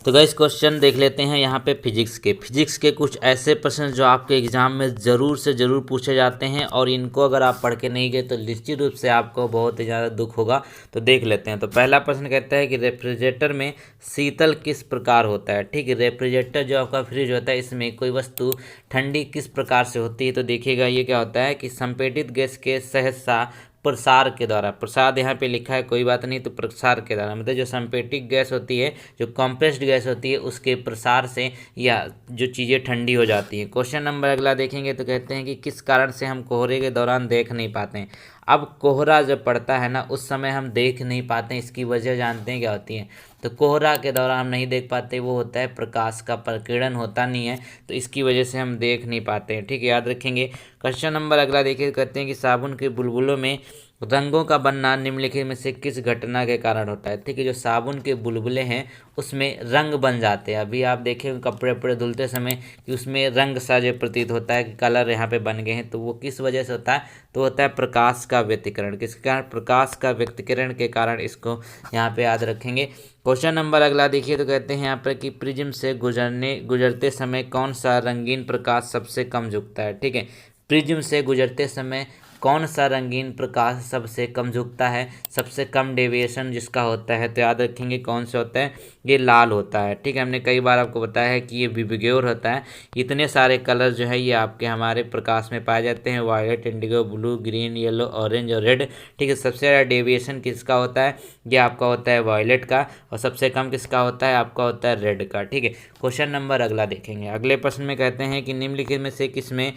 तो guys question देख लेते हैं यहाँ पे फिजिक्स के कुछ ऐसे प्रश्न जो आपके एग्जाम में ज़रूर से ज़रूर पूछे जाते हैं और इनको अगर आप पढ़ के नहीं गए तो निश्चित रूप से आपको बहुत ही ज़्यादा दुख होगा। तो देख लेते हैं। तो पहला प्रश्न कहता है कि रेफ्रिजरेटर में शीतल किस प्रकार होता है। ठीक है, रेफ्रिजरेटर जो आपका फ्रिज होता है इसमें कोई वस्तु ठंडी किस प्रकार से होती है। तो देखिएगा ये क्या होता है कि संपीड़ित गैस के सहसा प्रसार के द्वारा, प्रसाद यहाँ पे लिखा है कोई बात नहीं, तो प्रसार के द्वारा मतलब जो संपीड़ित गैस होती है, जो कंप्रेस्ड गैस होती है, उसके प्रसार से या जो चीज़ें ठंडी हो जाती हैं। क्वेश्चन नंबर अगला देखेंगे तो कहते हैं कि किस कारण से हम कोहरे के दौरान देख नहीं पाते हैं। अब कोहरा जब पड़ता है ना उस समय हम देख नहीं पाते हैं, इसकी वजह जानते हैं क्या होती है। तो कोहरा के दौरान हम नहीं देख पाते, वो होता है प्रकाश का प्रकीर्णन होता नहीं है, तो इसकी वजह से हम देख नहीं पाते हैं। ठीक है, याद रखेंगे। क्वेश्चन नंबर अगला देखिए, कहते हैं कि साबुन के बुलबुलों में रंगों का बनना निम्नलिखित में से किस घटना के कारण होता है। ठीक है, जो साबुन के बुलबुले हैं उसमें रंग बन जाते हैं। अभी आप देखें कपड़े वपड़े धुलते समय कि उसमें रंग सा जो प्रतीत होता है कि कलर यहाँ पे बन गए हैं, तो वो किस वजह से होता है। तो होता है प्रकाश का व्यतिकरण। किसके कारण? प्रकाश का व्यतिकरण के कारण इसको यहाँ पे याद रखेंगे। क्वेश्चन नंबर अगला देखिए, तो कहते हैं यहाँ पर कि प्रिज्म से गुजरते समय कौन सा रंगीन प्रकाश सबसे कम झुकता है। ठीक है, प्रिज्म से गुजरते समय कौन सा रंगीन प्रकाश सबसे कम झुकता है, सबसे कम डेविएशन जिसका होता है। तो याद रखेंगे कौन सा होता है, ये लाल होता है। ठीक है, हमने कई बार आपको बताया है कि ये विबग्योर होता है। इतने सारे कलर जो है ये आपके हमारे प्रकाश में पाए जाते हैं, violet, indigo, blue, green, yellow, orange और रेड। ठीक है, सबसे ज़्यादा डेविएशन किसका होता है, ये आपका होता है वायलेट का, और सबसे कम किसका होता है, आपका होता है रेड का। ठीक है, क्वेश्चन नंबर अगला देखेंगे। अगले प्रश्न में कहते हैं कि निम्नलिखित में से किसमें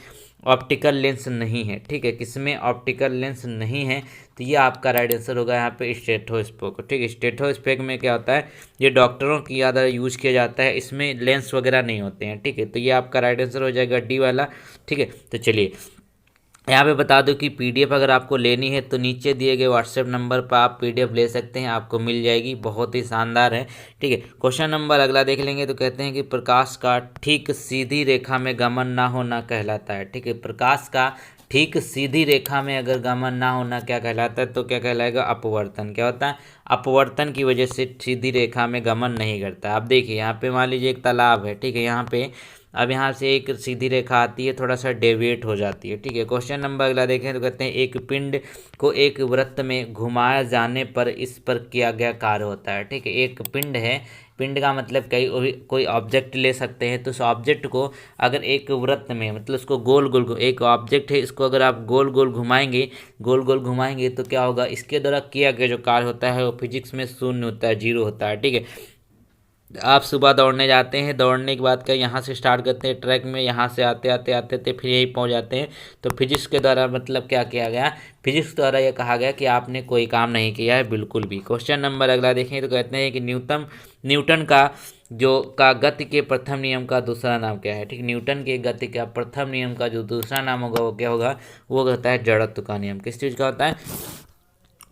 ऑप्टिकल लेंस नहीं है। ठीक है, किसमें ऑप्टिकल लेंस नहीं है, तो ये आपका राइट आंसर होगा यहाँ पे स्टेथोस्कोप। ठीक है, स्टेथोस्कोप में क्या होता है, ये डॉक्टरों की ज़्यादा यूज किया जाता है, इसमें लेंस वगैरह नहीं होते हैं। ठीक है, तो ये आपका राइट आंसर हो जाएगा डी वाला। ठीक है, तो चलिए यहाँ पे बता दूं कि पीडीएफ अगर आपको लेनी है तो नीचे दिए गए व्हाट्सएप नंबर पर आप पीडीएफ ले सकते हैं, आपको मिल जाएगी, बहुत ही शानदार है। ठीक है, क्वेश्चन नंबर अगला देख लेंगे। तो कहते हैं कि प्रकाश का ठीक सीधी रेखा में गमन ना होना कहलाता है। ठीक है, प्रकाश का ठीक सीधी रेखा में अगर गमन ना होना क्या कहलाता है, तो क्या कहलाएगा, अपवर्तन। क्या होता है, अपवर्तन की वजह से सीधी रेखा में गमन नहीं करता। आप देखिए यहाँ पे मान लीजिए एक तालाब है। ठीक है, यहाँ पे अब यहाँ से एक सीधी रेखा आती है, थोड़ा सा डेविएट हो जाती है। ठीक है, क्वेश्चन नंबर अगला देखें तो कहते हैं एक पिंड को एक वृत्त में घुमाया जाने पर इस पर किया गया कार्य होता है। ठीक है, एक पिंड है, पिंड का मतलब कोई ऑब्जेक्ट ले सकते हैं, तो उस ऑब्जेक्ट को अगर एक वृत्त में मतलब उसको गोल गोल, एक ऑब्जेक्ट है इसको अगर आप गोल गोल घुमाएंगे तो क्या होगा, इसके द्वारा किया गया जो कार्य होता है वो फिजिक्स में शून्य होता है, जीरो होता है। ठीक है, आप सुबह दौड़ने जाते हैं, दौड़ने के बाद क्या यहाँ से स्टार्ट करते हैं ट्रैक में, यहाँ से आते आते आते आते फिर यहीं पहुँच जाते हैं। तो फिजिक्स के द्वारा मतलब क्या किया गया, फिजिक्स द्वारा यह कहा गया कि आपने कोई काम नहीं किया है, बिल्कुल भी। क्वेश्चन नंबर अगला देखें तो कहते हैं कि न्यूटन का गति के प्रथम नियम का दूसरा नाम क्या है। ठीक, न्यूटन के गति का प्रथम नियम का जो दूसरा नाम होगा वो क्या होगा, वो होता है जड़त्व का नियम। किस चीज़ का होता है,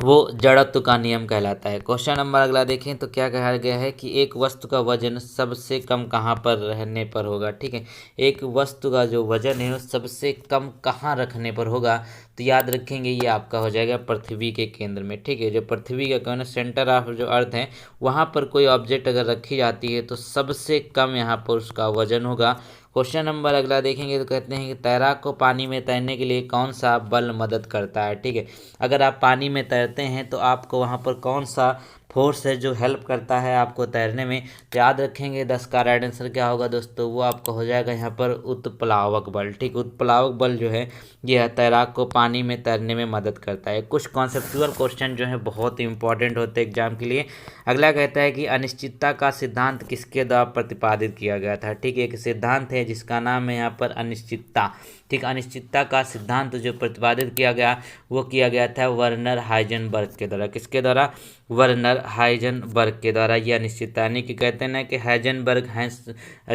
वो जड़त्व का नियम कहलाता है। क्वेश्चन नंबर अगला देखें तो क्या कहा गया है कि एक वस्तु का वजन सबसे कम कहाँ पर रहने पर होगा। ठीक है, एक वस्तु का जो वजन है वो सबसे कम कहाँ रखने पर होगा, तो याद रखेंगे ये आपका हो जाएगा पृथ्वी के केंद्र में। ठीक है, जो पृथ्वी का कौन सेंटर ऑफ जो अर्थ है वहाँ पर कोई ऑब्जेक्ट अगर रखी जाती है तो सबसे कम यहाँ पर उसका वजन होगा। क्वेश्चन नंबर अगला देखेंगे तो कहते हैं कि तैराक को पानी में तैरने के लिए कौन सा बल मदद करता है। ठीक है, अगर आप पानी में तैरते हैं तो आपको वहाँ पर कौन सा फोर्स है जो हेल्प करता है आपको तैरने में, तो याद रखेंगे 10 का राइट आंसर क्या होगा दोस्तों, वो आपका हो जाएगा यहाँ पर उत्प्लावक बल। ठीक, उत्प्लावक बल जो है यह तैराक को पानी में तैरने में मदद करता है। कुछ कॉन्सेप्चुअल क्वेश्चन जो है बहुत इंपॉर्टेंट होते हैं एग्जाम के लिए। अगला कहता है कि अनिश्चितता का सिद्धांत किसके द्वारा प्रतिपादित किया गया था। ठीक, एक सिद्धांत है जिसका नाम है यहाँ पर अनिश्चितता। ठीक, अनिश्चितता का सिद्धांत जो प्रतिपादित किया गया वो किया गया था वर्नर हाइजेनबर्ग के द्वारा। किसके द्वारा, वर्नर हाइजेनबर्ग के द्वारा। यह अनिश्चितता यानी कि कहते हैं ना कि हाइजेनबर्ग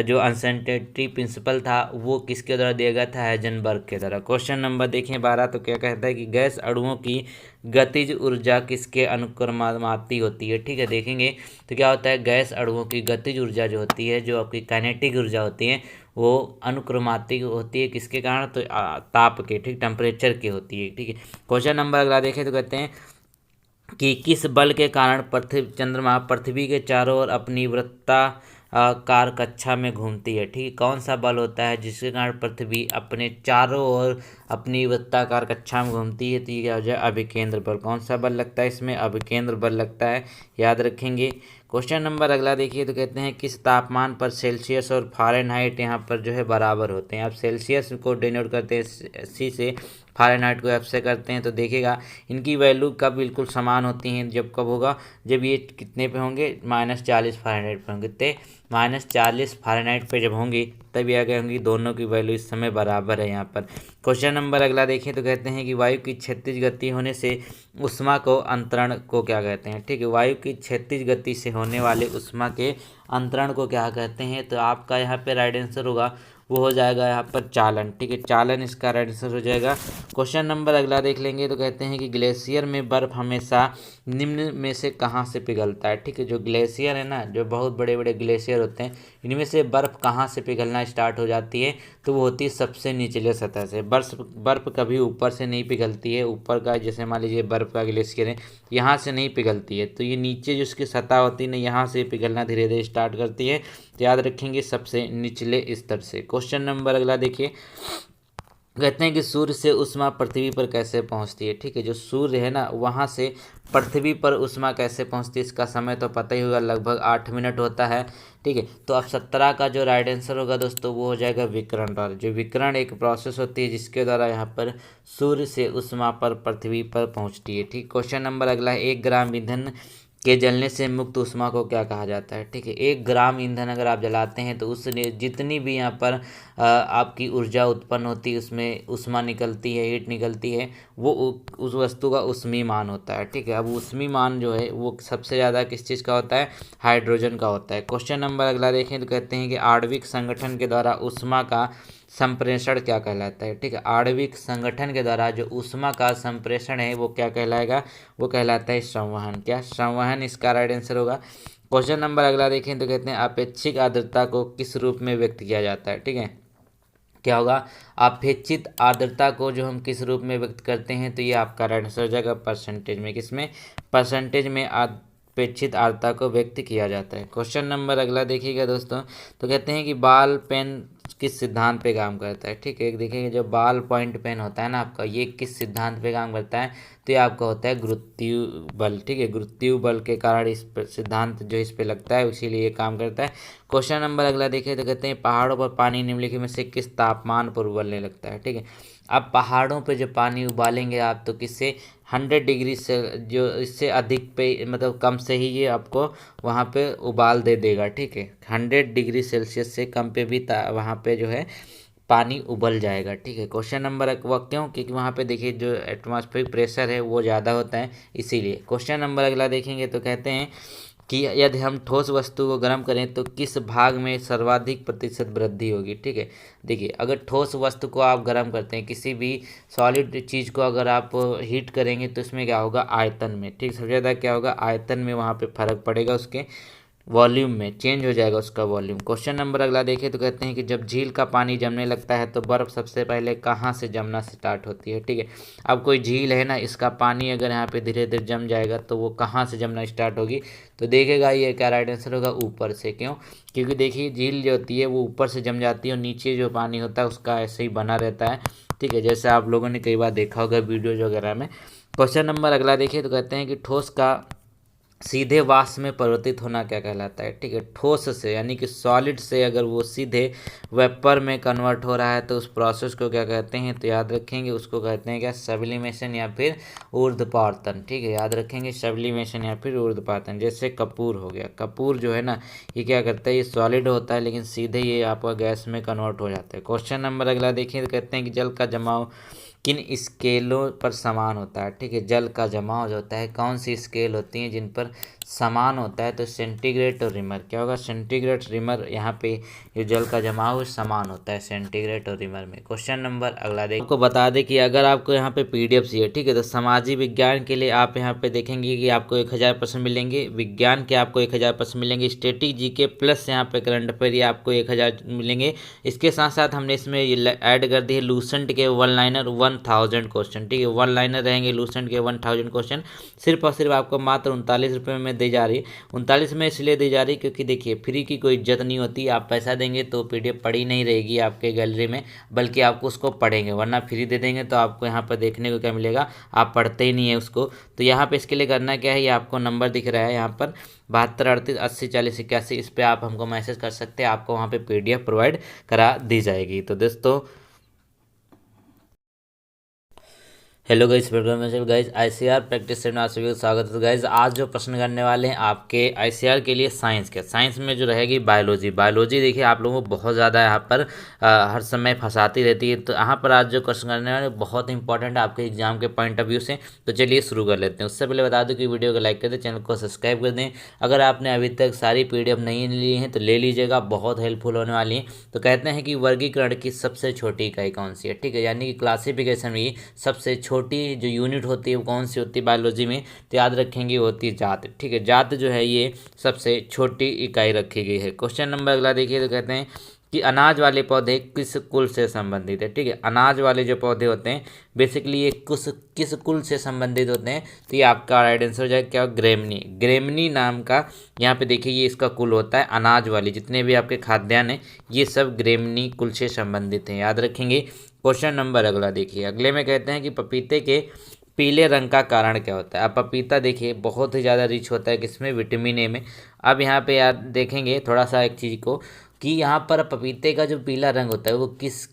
जो अनसर्टेनिटी प्रिंसिपल था वो किसके द्वारा दिया गया था, हाइजेनबर्ग के द्वारा। क्वेश्चन नंबर देखें 12, तो क्या कहता है कि गैस अणुओं की गतिज ऊर्जा किसके अनुक्रमाती होती है। ठीक है, देखेंगे तो क्या होता है, गैस अणुओं की गतिज ऊर्जा जो होती है, जो आपकी काइनेटिक ऊर्जा होती है, वो अनुक्रमाती होती है किसके कारण, तो ताप के, ठीक, टेम्परेचर की होती है। ठीक है, क्वेश्चन नंबर अगला देखें तो कहते हैं कि किस बल के कारण चंद्रमा पृथ्वी के चारों ओर अपनी वृत्ता कार कक्षा में घूमती है। ठीक है, कौन सा बल होता है जिसके कारण पृथ्वी अपने चारों ओर अपनी वृत्ताकार कक्षा में घूमती है? तो ये क्या हो जाए, अभिकेंद्र बल। कौन सा बल लगता है इसमें? अभिकेंद्र बल लगता है, याद रखेंगे। क्वेश्चन नंबर अगला देखिए, तो कहते हैं किस तापमान पर सेल्सियस और फ़ारेनहाइट यहाँ पर जो है बराबर होते हैं? आप सेल्सियस को डिनोट करते हैं सी से, फ़ारेनहाइट को एफ से करते हैं, तो देखिएगा इनकी वैल्यू कब बिल्कुल समान होती हैं? जब कब होगा, जब ये कितने पे होंगे, -40 फ़ारेनहाइट पे होंगे। तो -40 फ़ारेनहाइट पे जब होंगी तब ये आगे होंगी, दोनों की वैल्यू इस समय बराबर है यहाँ पर। क्वेश्चन नंबर अगला देखिए, तो कहते हैं कि वायु की क्षैतिज गति होने से ऊष्मा को अंतरण को क्या कहते हैं? ठीक है, वायु की क्षैतिज गति से होने वाले ऊष्मा के अंतरण को क्या कहते हैं? तो आपका यहाँ पे राइट आंसर होगा, वो हो जाएगा यहाँ पर चालन। ठीक है, चालन इसका राइट आंसर हो जाएगा। क्वेश्चन नंबर अगला देख लेंगे, तो कहते हैं कि ग्लेशियर में बर्फ हमेशा निम्न में से कहाँ से पिघलता है? ठीक है, जो ग्लेशियर है ना, जो बहुत बड़े बड़े ग्लेशियर होते हैं, इनमें से बर्फ़ कहाँ से पिघलना स्टार्ट हो जाती है? तो वो होती है सबसे निचले सतह से। बर्फ़ कभी ऊपर से नहीं पिघलती है, ऊपर का जैसे मान लीजिए बर्फ़ का ग्लेशियर है, यहाँ से नहीं पिघलती है, तो ये नीचे जो इसकी सतह होती है ना, यहाँ से पिघलना धीरे धीरे स्टार्ट करती है। तो याद रखेंगे सबसे निचले स्तर से। क्वेश्चन नंबर अगला देखिए, कहते हैं कि सूर्य से ऊष्मा पृथ्वी पर कैसे पहुंचती है? ठीक है, जो सूर्य है ना, वहां से पृथ्वी पर ऊष्मा कैसे पहुंचती है? इसका समय तो पता ही होगा, लगभग 8 मिनट होता है। ठीक है, तो अब 17 का जो राइट आंसर होगा दोस्तों, वो हो जाएगा विकिरण द्वारा। जो विकिरण एक प्रोसेस होती है जिसके द्वारा यहाँ पर सूर्य से ऊष्मा पर पृथ्वी पर पहुँचती है। ठीक, क्वेश्चन नंबर अगला है, 1 ग्राम ईंधन के जलने से मुक्त ऊष्मा को क्या कहा जाता है? ठीक है, 1 ग्राम ईंधन अगर आप जलाते हैं तो उसने जितनी भी यहाँ पर आपकी ऊर्जा उत्पन्न होती है, उसमें ऊष्मा निकलती है, हीट निकलती है, वो उस वस्तु का ऊष्मीमान होता है। ठीक है, अब ऊष्मीमान जो है वो सबसे ज़्यादा किस चीज़ का होता है? हाइड्रोजन का होता है। क्वेश्चन नंबर अगला देखें, तो कहते हैं कि आणविक संगठन के द्वारा ऊष्मा का संप्रेषण क्या कहलाता है? ठीक है, आणविक संगठन के द्वारा जो ऊष्मा का संप्रेषण है वो क्या कहलाएगा? वो कहलाता है संवहन। क्या? संवहन इसका राइट आंसर होगा। क्वेश्चन नंबर अगला देखें, तो कहते हैं अपेक्षित आर्द्रता को किस रूप में व्यक्त किया जाता है? ठीक है, क्या होगा? अपेक्षित आर्द्रता को जो हम किस रूप में व्यक्त करते हैं? तो ये आपका राइट आंसर हो जाएगा परसेंटेज में। किसमें? परसेंटेज में अपेक्षित आर्द्रता को व्यक्त किया जाता है। क्वेश्चन नंबर अगला देखिएगा दोस्तों, तो कहते हैं कि बॉल पेन किस सिद्धांत पे काम करता है? ठीक है, एक देखिए जो बॉल पॉइंट पेन होता है ना आपका, ये किस सिद्धांत पे काम करता है? तो ये आपका होता है गुरुत्वीय बल। ठीक है, गुरुत्वीय बल के कारण इस सिद्धांत जो इस पे लगता है, इसीलिए ये काम करता है। क्वेश्चन नंबर अगला देखिए, तो कहते हैं पहाड़ों पर पानी निम्नलिखित में से किस तापमान पर उबलने लगता है? ठीक है, अब पहाड़ों पे जब पानी उबालेंगे आप, तो किससे? 100 डिग्री से, जो इससे अधिक पे मतलब कम से ही ये आपको वहाँ पे उबाल दे देगा। ठीक है, 100 डिग्री सेल्सियस से कम पे भी वहाँ पे जो है पानी उबल जाएगा। ठीक है, क्वेश्चन नंबर वह क्यों? क्योंकि वहाँ पे देखिए जो एटमॉस्फेरिक प्रेशर है वो ज़्यादा होता है, इसीलिए। क्वेश्चन नंबर अगला देखेंगे, तो कहते हैं कि यदि हम ठोस वस्तु को गर्म करें तो किस भाग में सर्वाधिक प्रतिशत वृद्धि होगी? ठीक है, देखिए अगर ठोस वस्तु को आप गर्म करते हैं, किसी भी सॉलिड चीज़ को अगर आप हीट करेंगे तो इसमें क्या होगा? आयतन में। ठीक, सबसे ज़्यादा क्या होगा? आयतन में वहाँ पे फर्क पड़ेगा, उसके वॉल्यूम में चेंज हो जाएगा उसका वॉल्यूम। क्वेश्चन नंबर अगला देखिए, तो कहते हैं कि जब झील का पानी जमने लगता है तो बर्फ़ सबसे पहले कहाँ से जमना स्टार्ट होती है? ठीक है, अब कोई झील है ना, इसका पानी अगर यहाँ पे धीरे धीरे जम जाएगा तो वो कहाँ से जमना स्टार्ट होगी? तो देखेगा ये क्या राइट आंसर होगा? ऊपर से। क्यों? क्योंकि देखिए झील जो होती है वो ऊपर से जम जाती है और नीचे जो पानी होता है उसका ऐसे ही बना रहता है। ठीक है, जैसे आप लोगों ने कई बार देखा होगा वीडियोज वगैरह में। क्वेश्चन नंबर अगला देखिए, तो कहते हैं कि ठोस का सीधे वाष्प में परिवर्तित होना क्या कहलाता है? ठीक है, ठोस से यानी कि सॉलिड से अगर वो सीधे वेपर में कन्वर्ट हो रहा है तो उस प्रोसेस को क्या कहते हैं? तो याद रखेंगे, उसको कहते हैं क्या? सब्लिमेशन या फिर ऊर्ध्वपातन। ठीक है, याद रखेंगे सब्लिमेशन या फिर ऊर्ध्वपातन। जैसे कपूर हो गया, कपूर जो है ना, ये क्या करता है? ये सॉलिड होता है लेकिन सीधे ये आपका गैस में कन्वर्ट हो जाता है। क्वेश्चन नंबर अगला देखिए, तो कहते हैं कि जल का जमाव किन स्केलों पर समान होता है? ठीक है, जल का जमाव जो होता है कौन सी स्केल होती हैं जिन पर समान होता है? तो सेंटीग्रेड और रिमर। क्या होगा? सेंटीग्रेड रिमर, यहाँ पे ये जल का जमाव समान होता है सेंटीग्रेड और रिमर में। क्वेश्चन नंबर अगला देखिए, आपको बता दें कि अगर आपको यहाँ पे PDF चाहिए, ठीक है, तो सामाजिक विज्ञान के लिए आप यहाँ पे देखेंगे कि आपको 1000% मिलेंगे, विज्ञान के आपको 1000% मिलेंगे, स्टैटिक GK प्लस यहाँ पे करंट अफेयर ये आपको 1000 मिलेंगे। इसके साथ साथ हमने इसमें ऐड कर दी है लूसेंट के 1 लाइनर 1000 क्वेश्चन। ठीक है, 1 लाइनर रहेंगे लूसेंट के 1000 क्वेश्चन, सिर्फ और सिर्फ आपको मात्र 39 रुपये में दी जा रही है। 39 में इसलिए दी जा रही है क्योंकि देखिए फ्री की कोई इज्जत नहीं होती, आप पैसा देंगे तो PDF पड़ी नहीं रहेगी आपके गैलरी में, बल्कि आपको उसको पढ़ेंगे, वरना फ्री दे देंगे तो आपको यहाँ पर देखने को क्या मिलेगा, आप पढ़ते ही नहीं है उसको। तो यहाँ पे इसके लिए करना क्या है, ये आपको नंबर दिख रहा है यहाँ पर 7238804081, इस पर आप हमको मैसेज कर सकते हैं, आपको वहाँ पे PDF प्रोवाइड करा दी जाएगी। तो दोस्तों हेलो गाइस, वेलकम में गाइस ICAR प्रैक्टिस सेट में आप सभी को स्वागत है। गाइस आज जो प्रश्न करने वाले हैं आपके ICAR के लिए साइंस के, साइंस में जो रहेगी बायोलॉजी देखिए आप लोगों को बहुत ज़्यादा यहाँ पर हर समय फंसाती रहती है। तो यहाँ पर आज जो क्वेश्चन करने वाले बहुत इंपॉर्टेंट है आपके एग्जाम के पॉइंट ऑफ व्यू से। तो चलिए शुरू कर लेते हैं। उससे पहले बता दूँ कि वीडियो को लाइक कर दें, चैनल को सब्सक्राइब कर दें। अगर आपने अभी तक सारी PDF नहीं ली है तो ले लीजिएगा, बहुत हेल्पफुल होने वाली है। तो कहते हैं कि वर्गीकरण की सबसे छोटी इकाई कौन सी है, ठीक है, यानी कि क्लासिफिकेशन में सबसे छोटी जो यूनिट होती है वो कौन सी होती है बायोलॉजी में, तो याद रखेंगे वो होती है जात, ठीक है। जात जो है ये सबसे छोटी इकाई रखी गई है। क्वेश्चन नंबर अगला देखिए, तो कहते हैं कि अनाज वाले पौधे किस कुल से संबंधित है, ठीक है। अनाज वाले जो पौधे होते हैं बेसिकली ये किस कुल से संबंधित होते हैं, तो ये आपका राइट आंसर हो जाएगा क्या, ग्रेमनी नाम का यहाँ पे देखिए ये इसका कुल होता है। अनाज वाले जितने भी आपके खाद्यान्न हैं ये सब ग्रेमनी कुल से संबंधित हैं, याद रखेंगे। क्वेश्चन नंबर अगला देखिए, अगले में कहते हैं कि पपीते के पीले रंग का कारण क्या होता है। अब पपीता देखिए बहुत ही ज़्यादा रिच होता है किसमें, विटामिन ए में। अब यहाँ पे याद देखेंगे थोड़ा सा एक चीज़ को कि यहाँ पर पपीते का जो पीला रंग होता है वो किस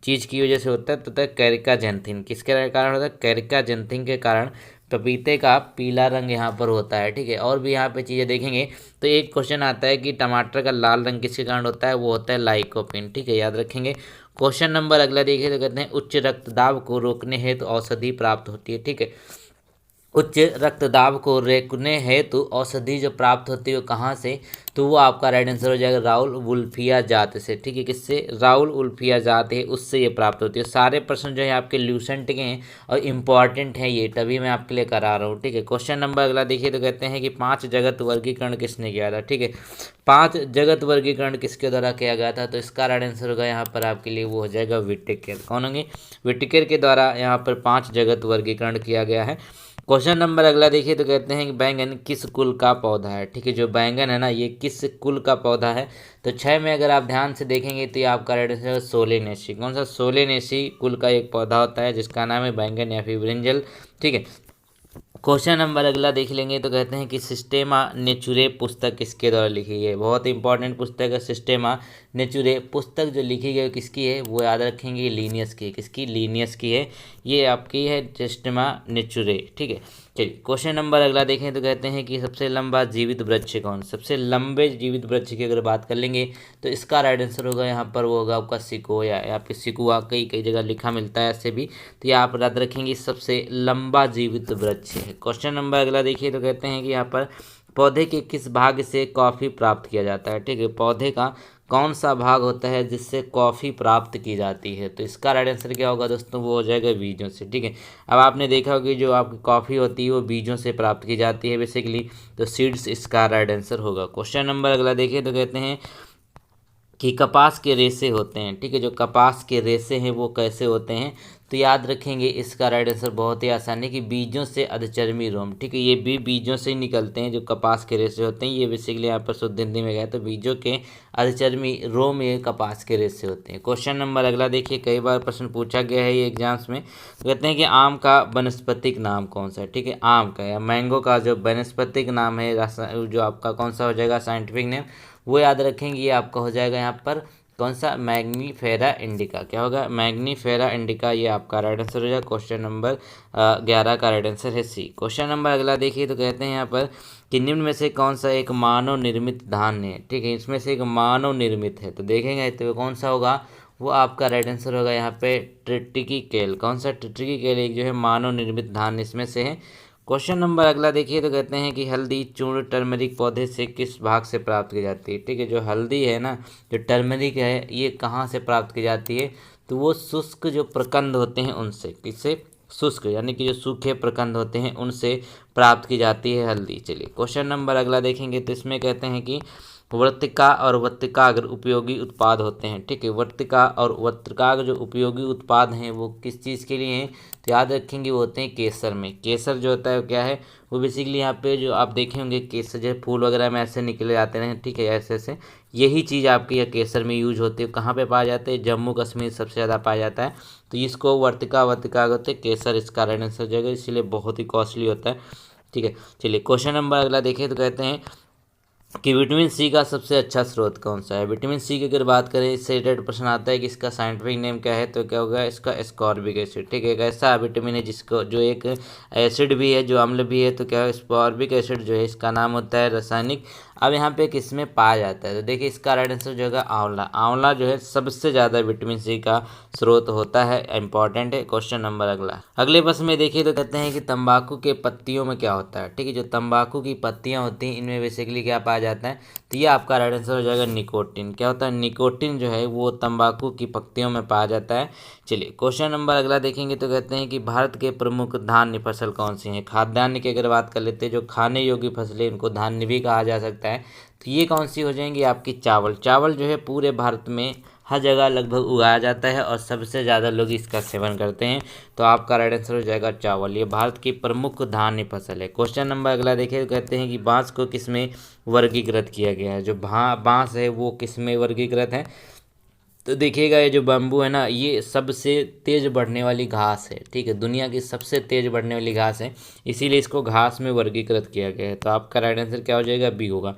चीज़ की वजह से होता है, तो कैरिकाजेंथिन, किसके कारण होता है, कैरिकाजेंथिन के कारण पपीते का पीला रंग यहाँ पर होता है, ठीक है। और भी यहाँ पे चीज़ें देखेंगे तो एक क्वेश्चन आता है कि टमाटर का लाल रंग किसके कारण होता है, वो होता है लाइकोपिन, ठीक है, याद रखेंगे। क्वेश्चन नंबर अगला देखिए, तो कहते हैं उच्च रक्तदाब को रोकने हेतु औषधि प्राप्त होती है, ठीक है। उच्च रक्तदाब को रोकने हेतु औषधि जो प्राप्त होती है वो कहाँ से, तो वो आपका राइट आंसर हो जाएगा राउल वुल्फिया जात से, ठीक है। किससे, राउल वुल्फिया जात है उससे ये प्राप्त होती है। सारे प्रश्न जो है आपके ल्यूसेंट के हैं और इम्पॉर्टेंट हैं ये, तभी मैं आपके लिए करा रहा हूँ, ठीक है। क्वेश्चन नंबर अगला देखिए, तो कहते हैं कि 5 जगत वर्गीकरण किसने किया था, ठीक है। 5 जगत वर्गीकरण किसके द्वारा किया गया था, तो इसका राइट आंसर होगा यहाँ पर आपके लिए वो हो जाएगा विटेकर। कौन होंगे, विटेकर के द्वारा यहाँ पर 5 जगत वर्गीकरण किया गया है। क्वेश्चन नंबर अगला देखिए, तो कहते हैं कि बैंगन किस कुल का पौधा है, ठीक है। जो बैंगन है ना ये किस कुल का पौधा है, तो 6 में अगर आप ध्यान से देखेंगे तो ये आपका राइट आंसर है सोलेनेसी। कौन सा, सोलेनेसी कुल का एक पौधा होता है जिसका नाम है बैंगन या फिर ब्रिंजल, ठीक है। क्वेश्चन नंबर अगला देख लेंगे, तो कहते हैं कि सिस्टेमा नेचुरे पुस्तक किसके द्वारा लिखी गई है। बहुत इंपॉर्टेंट पुस्तक है सिस्टेमा नेचुरे। पुस्तक जो लिखी गई किसकी है, वो याद रखेंगे लीनियस की है। किसकी, लीनियस की है, ये आपकी है सिस्टेमा नेचुरे, ठीक है। चलिए क्वेश्चन नंबर अगला देखें, तो कहते हैं कि सबसे लंबा जीवित वृक्ष कौन, सबसे लंबे जीवित वृक्ष की अगर बात कर लेंगे तो इसका राइट आंसर होगा यहाँ पर वो होगा आपका सिकोया, या फिर सिकुआ, कई जगह लिखा मिलता है ऐसे भी, तो ये आप याद रखेंगे सबसे लंबा जीवित वृक्ष है। क्वेश्चन नंबर अगला देखिए, तो कहते हैं कि यहाँ पर पौधे के किस भाग से कॉफ़ी प्राप्त किया जाता है, ठीक है। पौधे का कौन सा भाग होता है जिससे कॉफ़ी प्राप्त की जाती है, तो इसका राइट आंसर क्या होगा दोस्तों, वो हो जाएगा बीजों से, ठीक है। अब आपने देखा होगा कि जो आपकी कॉफ़ी होती है वो बीजों से प्राप्त की जाती है बेसिकली, तो सीड्स इसका राइट आंसर होगा। क्वेश्चन नंबर अगला देखिए, तो कहते हैं कि कपास के रेशे होते हैं, ठीक है। जो कपास के रेशे हैं वो कैसे होते हैं, तो याद रखेंगे इसका राइट आंसर बहुत ही आसान है कि बीजों से अधचर्मी रोम, ठीक है। ये भी बीजों से ही निकलते हैं जो कपास के रेशे होते हैं, ये बेसिकली यहाँ पर शुद्ध हिंदी में गया तो बीजों के अधचर्मी रोम ये कपास के रेशे होते हैं। क्वेश्चन नंबर अगला देखिए, कई बार प्रश्न पूछा गया है ये एग्जाम्स में, तो कहते हैं कि आम का वनस्पतिक नाम कौन सा है, ठीक है। आम का या मैंगो का जो वनस्पतिक नाम है जो आपका कौन सा हो जाएगा साइंटिफिक नेम, वो याद रखेंगे, ये आपका हो जाएगा यहाँ पर कौन सा, मैग्नीफेरा इंडिका। क्या होगा, मैग्नीफेरा इंडिका, ये आपका राइट आंसर हो जाएगा। क्वेश्चन नंबर 11 का राइट आंसर है सी। क्वेश्चन नंबर अगला देखिए, तो कहते हैं यहाँ पर कि निम्न में से कौन सा एक मानव निर्मित धान्य है, ठीक है। इसमें से एक मानव निर्मित है, तो देखेंगे तो कौन सा होगा, वो आपका राइट आंसर होगा यहाँ पे ट्रिटिकीकेल। कौन सा, ट्रिटिकीकेल एक जो है मानव निर्मित धान्य इसमें से है। क्वेश्चन नंबर अगला देखिए, तो कहते हैं कि हल्दी चूर्ण टर्मरिक पौधे से किस भाग से प्राप्त की जाती है, ठीक है। जो हल्दी है ना, जो टर्मरिक है, ये कहाँ से प्राप्त की जाती है, तो वो शुष्क जो प्रकंद होते हैं उनसे, किससे, शुष्क यानी कि जो सूखे प्रकंद होते हैं उनसे प्राप्त की जाती है हल्दी। चलिए क्वेश्चन नंबर अगला देखेंगे, तो इसमें कहते हैं कि वर्तिका और वर्तिकाग्र उपयोगी उत्पाद होते हैं। ठीक है, वर्तिका और वर्तिकाग्र जो उपयोगी उत्पाद हैं वो किस चीज़ के लिए हैं, तो याद रखेंगे वो होते हैं केसर में। केसर जो होता है वो क्या है, वो बेसिकली यहाँ पे जो आप देखे होंगे केसर जो फूल वगैरह में ऐसे निकले जाते हैं। ठीक है, ऐसे ऐसे यही चीज़ आपके यह केसर में यूज होती है। कहाँ पे पाया जाता है, जम्मू कश्मीर सबसे ज़्यादा पाया जाता है। तो इसको वर्तिका होते हैं केसर, इसका राइट आंसर हो जाएगा, इसलिए बहुत ही कॉस्टली होता है। ठीक है, चलिए क्वेश्चन नंबर अगला देखिए, तो कहते हैं कि विटामिन सी का सबसे अच्छा स्रोत कौन सा है। विटामिन सी की अगर बात करें, इससे रिलेटेड प्रश्न आता है कि इसका साइंटिफिक नेम क्या है, तो क्या होगा इसका एस्कॉर्बिक एसिड। ठीक है, एक ऐसा विटामिन है जिसको जो एक एसिड भी है, जो अम्ल भी है, तो क्या है एस्कॉर्बिक एसिड जो है इसका नाम होता है रासायनिक। अब यहाँ पे किस में पाया जाता है, तो देखिए इसका राइट आंसर जो होगा आंवला। आंवला जो है सबसे ज़्यादा विटामिन सी का स्रोत होता है, इंपॉर्टेंट है। क्वेश्चन नंबर अगले प्रश्न में देखिए, तो कहते हैं कि तंबाकू के पत्तियों में क्या होता है। ठीक है, जो तंबाकू की पत्तियाँ होती हैं इनमें बेसिकली क्या पाया जाता है, तो ये आपका राइट आंसर हो जाएगा निकोटिन। क्या होता है, निकोटिन जो है वो तंबाकू की पत्तियों में पाया जाता है। चलिए क्वेश्चन नंबर अगला देखेंगे, तो कहते हैं कि भारत के प्रमुख धान्य फसल कौन सी हैं। खाद्यान्न की अगर बात कर लेते हैं, जो खाने योग्य फसलें इनको धान्य भी कहा जा सकता है, तो ये कौन सी हो जाएंगी आपकी चावल। चावल जो है पूरे भारत में हर जगह लगभग उगाया जाता है और सबसे ज़्यादा लोग इसका सेवन करते हैं, तो आपका राइट आंसर हो जाएगा चावल। ये भारत की प्रमुख धान्य फसल है। क्वेश्चन नंबर अगला देखिए, कहते हैं कि बांस को किस में वर्गीकृत किया गया है। जो बांस है वो किस में वर्गीकृत है, तो देखिएगा ये जो बम्बू है ना, ये सबसे तेज़ बढ़ने वाली घास है। ठीक है, दुनिया की सबसे तेज़ बढ़ने वाली घास है, इसीलिए इसको घास में वर्गीकृत किया गया है। तो आपका राइट आंसर क्या हो जाएगा, बी होगा।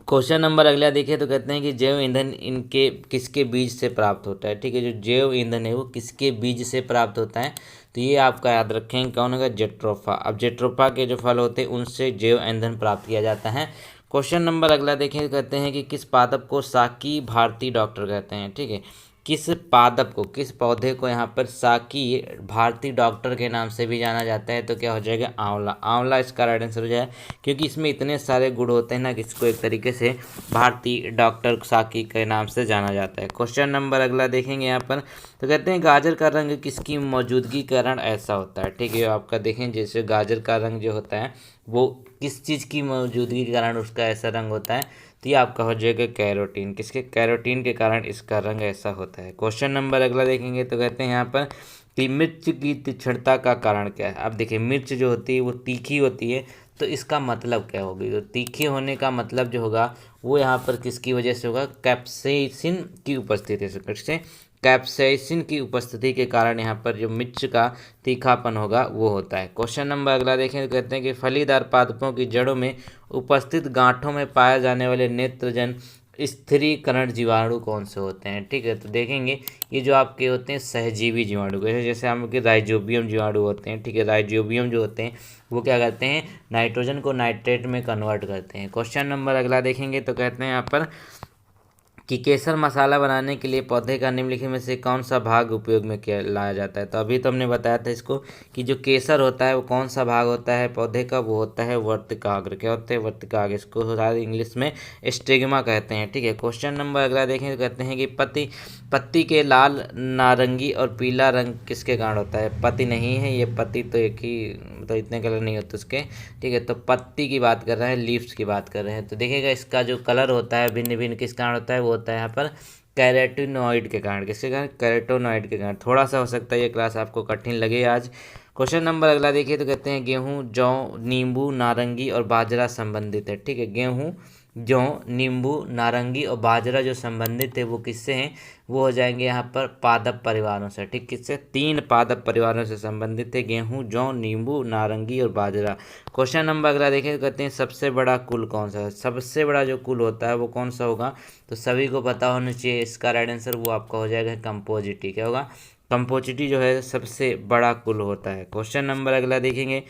क्वेश्चन नंबर अगला देखिए, तो कहते हैं कि जैव ईंधन इनके किसके बीज से प्राप्त होता है। ठीक है, जो जैव ईंधन है वो किसके बीज से प्राप्त होता है, तो ये आपका याद रखें कौन होगा, जेट्रोफा। अब जेट्रोफा के जो फल होते हैं उनसे जैव ईंधन प्राप्त किया जाता है। क्वेश्चन नंबर अगला देखें, कहते हैं कि किस पादप को साकी भारतीय डॉक्टर कहते हैं। ठीक है, किस पादप को, किस पौधे को यहाँ पर साकी भारतीय डॉक्टर के नाम से भी जाना जाता है, तो क्या हो जाएगा आंवला। आंवला इसका राइट आंसर हो जाए, क्योंकि इसमें इतने सारे गुण होते हैं ना कि इसको एक तरीके से भारतीय डॉक्टर साकी के नाम से जाना जाता है। क्वेश्चन नंबर अगला देखेंगे यहाँ पर, तो कहते हैं गाजर का रंग किसकी मौजूदगी के कारण ऐसा होता है। ठीक है, आपका देखें जैसे गाजर का रंग जो होता है वो किस चीज़ की मौजूदगी के कारण उसका ऐसा रंग होता है, तो ये आपका हो जाएगा कैरोटीन। किसके, कैरोटीन के कारण इसका रंग ऐसा होता है। क्वेश्चन नंबर अगला देखेंगे, तो कहते हैं यहाँ पर कि मिर्च की तीक्ष्णता का कारण क्या है। अब देखिए मिर्च जो होती है वो तीखी होती है, तो इसका मतलब क्या होगी, तो तीखे होने का मतलब जो होगा वो यहाँ पर किसकी वजह से होगा, कैप्सेसिन की उपस्थिति से। कैप्साइसिन की उपस्थिति के कारण यहाँ पर जो मिर्च का तीखापन होगा वो होता है। क्वेश्चन नंबर अगला देखें, तो कहते हैं कि फलीदार पादपों की जड़ों में उपस्थित गांठों में पाए जाने वाले नेत्रजन स्थिरीकरण जीवाणु कौन से होते हैं। ठीक है, तो देखेंगे ये जो आपके होते हैं सहजीवी जीवाणु, जैसे आपके राइजोबियम जीवाणु होते हैं। ठीक है, राइजोबियम जो होते हैं वो क्या करते हैं, नाइट्रोजन को नाइट्रेट में कन्वर्ट करते हैं। क्वेश्चन नंबर अगला देखेंगे, तो कहते हैं यहाँ पर कि केसर मसाला बनाने के लिए पौधे का निम्नलिखित में से कौन सा भाग उपयोग में किया लाया जाता है। तो अभी तो हमने बताया था इसको कि जो केसर होता है वो कौन सा भाग होता है पौधे का, वो होता है वर्तिकाग्र। क्या होता है, वर्तिकाग्र। इसको शायद इंग्लिश में स्टिग्मा कहते हैं। ठीक है, क्वेश्चन नंबर अगला देखें, तो कहते हैं कि पत्ती के लाल, नारंगी और पीला रंग किसके कारण होता है। पत्ती नहीं है ये, पत्ती तो एक ही, तो इतने कलर नहीं होते उसके। ठीक है, तो पत्ती की बात कर रहे हैं, लीव्स की बात कर रहे हैं। तो देखिएगा इसका जो कलर होता है भिन्न भिन्न किस कारण होता है, वो होता है यहाँ पर कैरोटीनॉइड के कारण। किसके कारण, कैरोटीनॉइड के कारण। थोड़ा सा हो सकता है ये क्लास आपको कठिन लगे आज। क्वेश्चन नंबर अगला देखिए, तो कहते हैं गेहूं, जौ, नींबू, नारंगी और बाजरा संबंधित है। ठीक है, गेहूं, जौ, नींबू, नारंगी और बाजरा जो संबंधित है वो किससे हैं, वो हो जाएंगे यहाँ पर पादप परिवारों से। ठीक, किससे, 3 पादप परिवारों से संबंधित है, गेहूं, जौ, नींबू, नारंगी और बाजरा। क्वेश्चन नंबर अगला देखें, तो कहते हैं सबसे बड़ा कुल कौन सा है। सबसे बड़ा जो कुल होता है वो कौन सा होगा, तो सभी को पता होना चाहिए इसका राइट आंसर वो आपका हो जाएगा कंपोजिटी। क्या होगा, कंपोजिटी जो है सबसे बड़ा कुल होता है। क्वेश्चन नंबर अगला देखेंगे,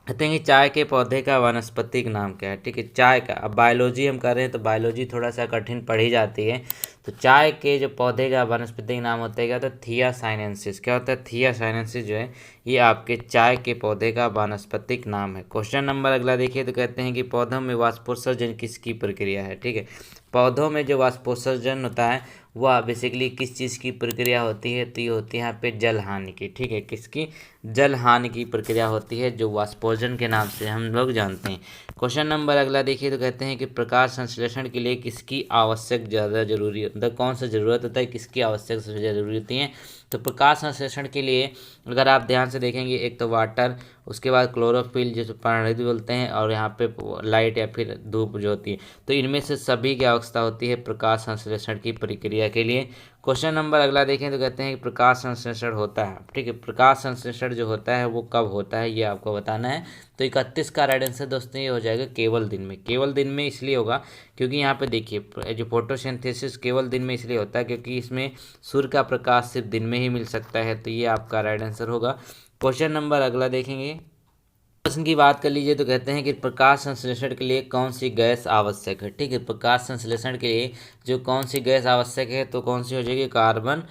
कहते हैं कि चाय के पौधे का वानस्पतिक नाम क्या है। ठीक है, चाय का, अब बायोलॉजी हम कर रहे हैं तो बायोलॉजी थोड़ा सा कठिन पढ़ी जाती है। तो चाय के जो पौधे का वानस्पतिक नाम होता है क्या, तो थियासाइनेंसिस। क्या होता है, थियासाइनेंसिस जो है ये आपके चाय के पौधे का वानस्पतिक नाम है। क्वेश्चन नंबर अगला देखिए, तो कहते हैं कि पौधों में वाष्पोत्सर्जन किसकी प्रक्रिया है। ठीक है, पौधों में जो वाष्पोत्सर्जन होता है वह बेसिकली किस चीज़ की प्रक्रिया होती है, तो ये होती है यहाँ पे जल हानि की। ठीक है, किसकी? जल हानि की प्रक्रिया होती है, जो वाष्पोत्सर्जन के नाम से हम लोग जानते हैं। क्वेश्चन नंबर अगला देखिए, तो कहते हैं कि प्रकाश संश्लेषण के लिए किसकी आवश्यक ज़्यादा जरूरी, मतलब कौन सा ज़रूरत होता है, किसकी आवश्यक जरूरी होती है? तो प्रकाश संश्लेषण के लिए अगर आप ध्यान से देखेंगे, एक तो वाटर, उसके बाद क्लोरोफिल जिसे प्राणवायु बोलते हैं, और यहाँ पे लाइट या फिर धूप जो होती है, तो इनमें से सभी की आवश्यकता होती है प्रकाश संश्लेषण की प्रक्रिया के लिए। क्वेश्चन नंबर अगला देखें, तो कहते हैं कि प्रकाश संश्लेषण होता है, ठीक है, प्रकाश संश्लेषण जो होता है वो कब होता है, ये आपको बताना है। तो 31 का राइट आंसर दोस्तों ये हो जाएगा केवल दिन में। केवल दिन में इसलिए होगा क्योंकि यहाँ पे देखिए, जो फोटोसिंथेसिस केवल दिन में इसलिए होता है क्योंकि इसमें सूर्य का प्रकाश सिर्फ दिन में ही मिल सकता है, तो ये आपका राइट आंसर होगा। क्वेश्चन नंबर अगला देखेंगे, प्रश्न की बात कर लीजिए, तो कहते हैं कि प्रकाश संश्लेषण के लिए कौन सी गैस आवश्यक है। ठीक है, प्रकाश संश्लेषण के लिए जो कौन सी गैस आवश्यक है, तो कौन सी हो जाएगी? Carbon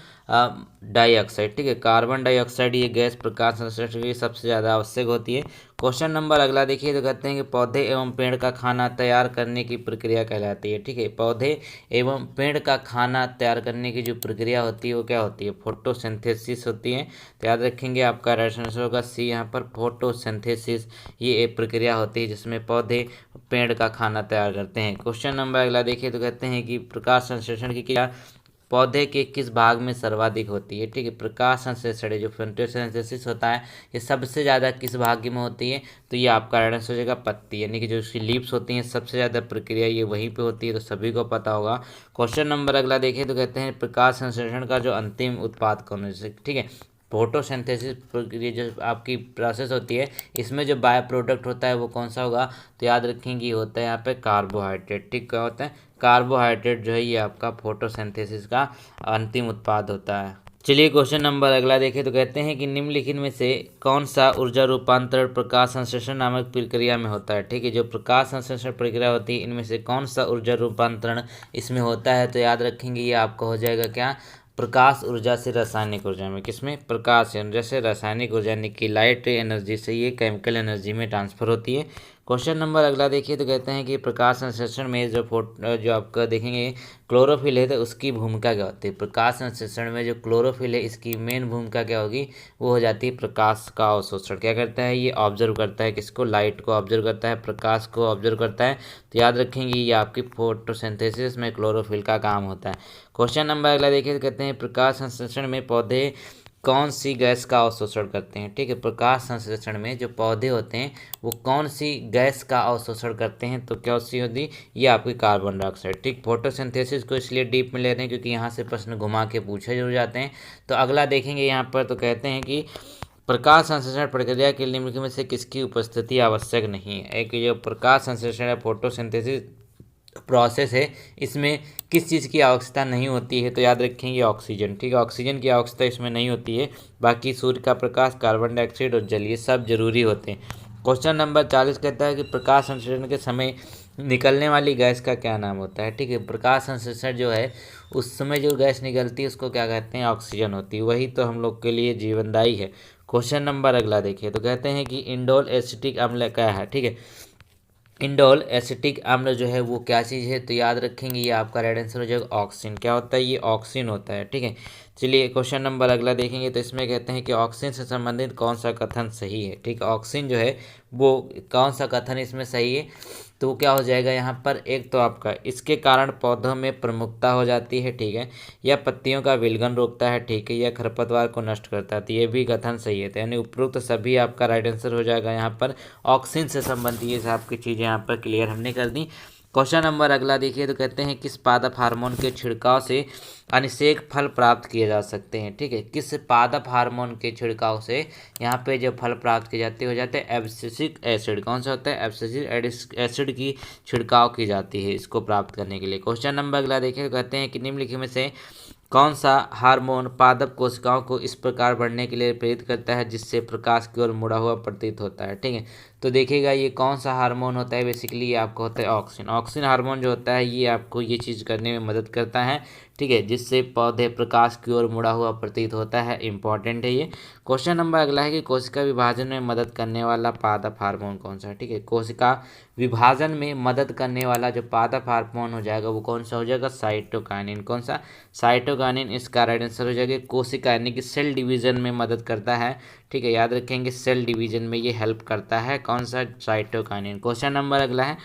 dioxide. ठीक है, कार्बन डाइऑक्साइड ये गैस प्रकाश संश्लेषण के लिए सबसे ज़्यादा आवश्यक होती है। क्वेश्चन नंबर अगला देखिए, तो कहते हैं कि पौधे एवं पेड़ का खाना तैयार करने की प्रक्रिया कहलाती है। ठीक है, पौधे एवं पेड़ का खाना तैयार करने की जो प्रक्रिया होती है वो क्या होती है? फोटोसिंथेसिस होती है। तो याद रखेंगे, आपका राइट आंसर होगा सी यहाँ पर, फोटोसिंथेसिस ये एक प्रक्रिया होती है जिसमें पौधे पेड़ का खाना तैयार करते हैं। क्वेश्चन नंबर अगला देखिए, तो कहते हैं कि प्रकाश संश्लेषण की क्रिया पौधे के किस भाग में सर्वाधिक होती है। ठीक है, प्रकाश संश्लेषण जो फोटोसिंथेसिस होता है ये सबसे ज़्यादा किस भाग में होती है, तो ये आपका राइट आंसर हो जाएगा पत्ती, यानी कि जो उसकी लीव्स होती हैं सबसे ज़्यादा प्रक्रिया ये वहीं पे होती है, तो सभी को पता होगा। क्वेश्चन नंबर अगला देखिए, तो कहते हैं प्रकाश संश्लेषण का जो अंतिम उत्पाद कौन है। ठीक है, फोटोसिंथेसिस प्रक्रिया जो आपकी प्रोसेस होती है इसमें जो बाय प्रोडक्ट होता है वो कौन सा होगा, तो याद रखेंगे होता है यहाँ पे कार्बोहाइड्रेट। ठीक, क्या होता है? कार्बोहाइड्रेट जो है ये आपका फोटोसिंथेसिस का अंतिम उत्पाद होता है। चलिए क्वेश्चन नंबर अगला देखें, तो कहते हैं कि निम्नलिखित में से कौन सा ऊर्जा रूपांतरण प्रकाश संश्लेषण नामक प्रक्रिया में होता है। ठीक है, जो प्रकाश संश्लेषण प्रक्रिया होती है इनमें से कौन सा ऊर्जा रूपांतरण इसमें होता है, तो याद रखेंगे ये आपका हो जाएगा क्या? प्रकाश ऊर्जा से रासायनिक ऊर्जा में। किसमें? प्रकाश ऊर्जा से रासायनिक ऊर्जा, यानी कि लाइट एनर्जी से ये केमिकल एनर्जी में ट्रांसफर होती है। क्वेश्चन नंबर अगला देखिए, तो कहते हैं कि प्रकाश संश्लेषण में जो आपका देखेंगे क्लोरोफिल है, तो उसकी भूमिका क्या होती है। प्रकाश संश्लेषण में जो क्लोरोफिल है इसकी मेन भूमिका क्या होगी, वो हो जाती है प्रकाश का अवशोषण। क्या करता है ये? ऑब्जर्व करता है, किसको? लाइट को ऑब्जर्व करता है, प्रकाश को ऑब्जर्व करता है। तो याद रखेंगे ये आपकी फोटोसिंथेसिस में क्लोरोफिल का काम होता है। क्वेश्चन नंबर अगला देखिए, तो कहते हैं प्रकाश संश्लेषण में पौधे कौन सी गैस का अवशोषण करते हैं। ठीक है, प्रकाश संश्लेषण में जो पौधे होते हैं वो कौन सी गैस का अवशोषण करते हैं, तो क्या सी होती? ये आपकी कार्बन डाइऑक्साइड। ठीक, फोटोसिंथेसिस को इसलिए डीप में ले रहे हैं क्योंकि यहाँ से प्रश्न घुमा के पूछे जरूर जाते हैं। तो अगला देखेंगे यहाँ पर, तो कहते हैं कि प्रकाश संश्लेषण प्रक्रिया के निम्नलिखित में से किसकी उपस्थिति आवश्यक नहीं है। एक जो प्रकाश संश्लेषण है फोटोसिंथेसिस प्रोसेस है इसमें किस चीज़ की आवश्यकता नहीं होती है, तो याद रखेंगे ऑक्सीजन। ठीक है, ऑक्सीजन की आवश्यकता इसमें नहीं होती है, बाकी सूर्य का प्रकाश, कार्बन डाइऑक्साइड और जल ये सब जरूरी होते हैं। क्वेश्चन नंबर 40 कहता है कि प्रकाश संश्लेषण के समय निकलने वाली गैस का क्या नाम होता है। ठीक है, प्रकाश संश्लेषण जो है उस समय जो गैस निकलती है उसको क्या कहते हैं? ऑक्सीजन होती है, वही तो हम लोग के लिए जीवनदायी है। क्वेश्चन नंबर अगला देखिए, तो कहते हैं कि इंडोल एसिटिक अम्ल क्या है। ठीक है, इंडोल एसिटिक अम्ल जो है वो क्या चीज़ है, तो याद रखेंगे ये आपका राइट आंसर हो जाएगा ऑक्सीजन। क्या होता है? ये ऑक्सीजन होता है। ठीक है, चलिए क्वेश्चन नंबर अगला देखेंगे, तो इसमें कहते हैं कि ऑक्सीजन से संबंधित कौन सा कथन सही है। ठीक है, ऑक्सीजन जो है वो कौन सा कथन इसमें सही है, तो क्या हो जाएगा यहाँ पर? एक तो आपका इसके कारण पौधों में प्रमुखता हो जाती है। ठीक है, या पत्तियों का विलगन रोकता है। ठीक है, या खरपतवार को नष्ट करता है, तो ये भी कथन सही है। तो यानी उपरोक्त सभी आपका राइट आंसर हो जाएगा यहाँ पर ऑक्सीजन से संबंधित ये आपकी चीज़ें यहाँ पर क्लियर हमने कर दी। क्वेश्चन नंबर अगला देखिए, तो कहते हैं किस पादप हार्मोन के छिड़काव से अनिषेक फल प्राप्त किए जा सकते हैं। ठीक है, किस पादप हार्मोन के छिड़काव से यहाँ पे जो फल प्राप्त किए जाते हो जाते हैं एब्सिसिक एसिड। कौन सा होता है? एब्सिसिक एसिड की छिड़काव की जाती है इसको प्राप्त करने के लिए। क्वेश्चन नंबर अगला देखिए, कहते हैं कि निम्नलिखित में से कौन सा हार्मोन पादप कोशिकाओं को इस प्रकार बढ़ने के लिए प्रेरित करता है जिससे प्रकाश की ओर मुड़ा हुआ प्रतीत होता है। ठीक है, तो देखिएगा ये कौन सा हार्मोन होता है, बेसिकली ये आपको होता है ऑक्सिन। ऑक्सिन हार्मोन जो होता है ये आपको ये चीज़ करने में मदद करता है, ठीक है, जिससे पौधे प्रकाश की ओर मुड़ा हुआ प्रतीत होता है। इंपॉर्टेंट है ये। क्वेश्चन नंबर अगला है कि कोशिका विभाजन में मदद करने वाला पादप हार्मोन कौन सा है, ठीक है। कोशिका विभाजन में मदद करने वाला जो पादप हार्मोन हो जाएगा वो कौन सा हो जाएगा, साइटोकाइनिन। कौन सा, साइटोकाइनिन इसका राइट आंसर हो जाएगा। कोशिका यानी कि सेल डिवीजन में मदद करता है, ठीक है, याद रखेंगे सेल डिवीजन में ये हेल्प करता है, कौन सा, साइटोकाइनिन। क्वेश्चन नंबर अगला है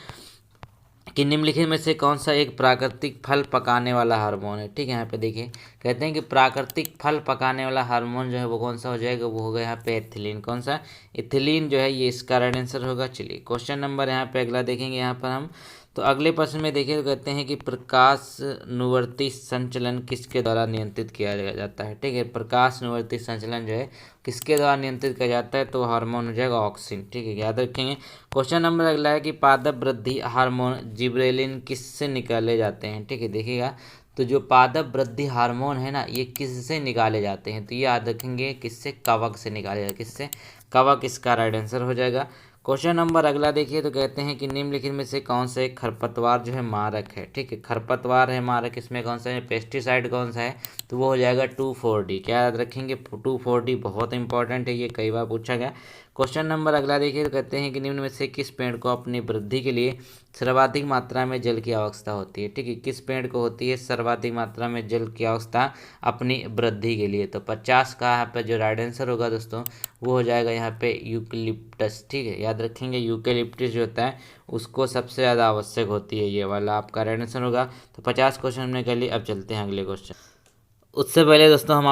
कि निम्नलिखित में से कौन सा एक प्राकृतिक फल पकाने वाला हार्मोन है, ठीक है। यहाँ पे देखिए कहते हैं कि प्राकृतिक फल पकाने वाला हार्मोन जो है वो कौन सा हो जाएगा, वो होगा यहाँ पे एथिलीन। कौन सा, एथिलीन जो है ये इसका राइट आंसर होगा। चलिए क्वेश्चन नंबर यहाँ पे अगला देखेंगे यहाँ पर हम। तो अगले प्रश्न में देखिए तो कहते हैं कि प्रकाश अनुवर्ती संचलन किसके द्वारा नियंत्रित किया जाता है, ठीक है। प्रकाश अनुवर्ती संचलन जो है किसके द्वारा नियंत्रित किया जाता है, तो हार्मोन हो जाएगा ऑक्सिन, ठीक है, याद रखेंगे। क्वेश्चन नंबर अगला है कि पादप वृद्धि हार्मोन जिबरेलिन किससे निकाले जाते हैं, ठीक है। देखिएगा तो जो पादप वृद्धि हार्मोन है ना ये किससे निकाले जाते हैं, तो ये याद रखेंगे किससे, कवक से निकाले जाते हैं, किससे, कवक इसका राइट आंसर हो जाएगा। क्वेश्चन नंबर अगला देखिए तो कहते हैं कि निम्नलिखित में से कौन सा एक खरपतवार जो है मारक है, ठीक है। खरपतवार है मारक, इसमें कौन सा है, पेस्टिसाइड कौन सा है, तो वो हो जाएगा 2,4-D। क्या याद रखेंगे, 2,4-D बहुत इंपॉर्टेंट है, ये कई बार पूछा गया। क्वेश्चन नंबर अगला देखिए तो कहते हैं कि निम्न में से किस पेड़ को अपनी वृद्धि के लिए सर्वाधिक मात्रा में जल की आवश्यकता होती है, ठीक है। किस पेड़ को होती है सर्वाधिक मात्रा में जल की आवश्यकता अपनी वृद्धि के लिए, तो 50 का यहाँ पे जो राइट आंसर होगा दोस्तों वो हो जाएगा यहाँ पे यूकेलिप्टस, ठीक है, याद रखेंगे यूकेलिप्टस जो होता है उसको सबसे ज़्यादा आवश्यक होती है, ये वाला आपका राइट आंसर होगा। तो 50 क्वेश्चन हमने कर लिए। अब चलते हैं अगले क्वेश्चन। उससे पहले दोस्तों हम